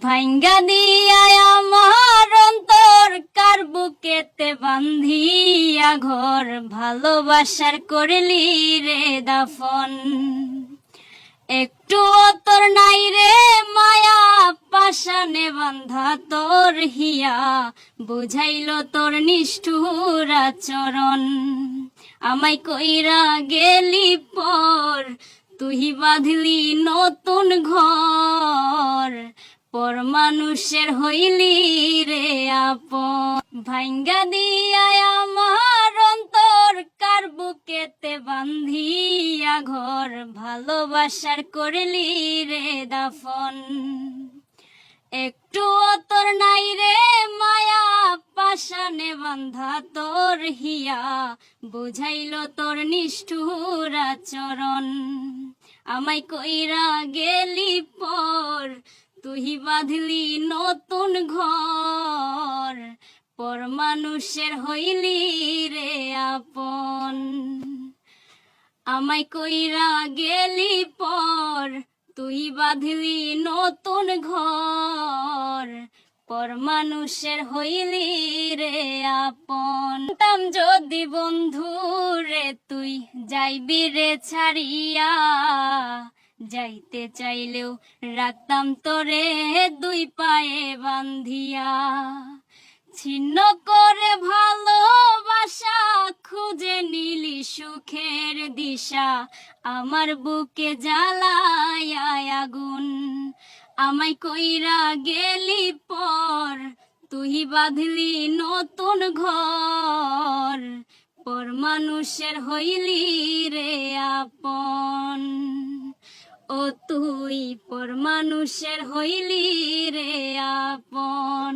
ভাঙ্গা দিয়া আমার অন্তর কার বুকেতে বান্ধিয়া ঘর ভালোবাসার করলি রে দাফন। একটু তোর নাই রে মায়া পাশানে বান্ধা তোর হিয়া বুঝাইল তোর নিষ্ঠুর আচরণ। আমায় কইরা গেলি পর তুই বাঁধলি নতুন ঘর পর মানুষের হইলি রে আপন। ভাঙ্গা দিয়া আমার অন্তর কার বুকেতে বান্ধিয়া ঘর ভালোবাসার করলি রে দাফন। একটু তোর নাই রে মায়া পাশানে বান্ধা তোর হিয়া বুঝাইল তোর নিষ্ঠুর আচরণ। আমায় কইরা গেলি পর তুই বাঁধলি নতুন ঘর পর মানুষের হইলি রে আপন। আমায় কইরা গেলি পর তুই বাঁধলি নতুন ঘর পর মানুষের হইলি রে আপন। তাম যদি বন্ধু রে তুই যাইবি রে ছাড়িয়া, যাইতে চাইলেও রাখতাম তোরে দুই পায়ে বান্ধিয়া। ছিন্ন করে ভালোবাসা খুঁজে নিলি সুখের দিশা, আমার বুকে জ্বালায় আগুন। আমায় কইরা গেলি পর তুই বাঁধলি নতুন ঘর পর মানুষের হইলি রে আপন। ও তুই পর মানুষের হইলি রে আপন।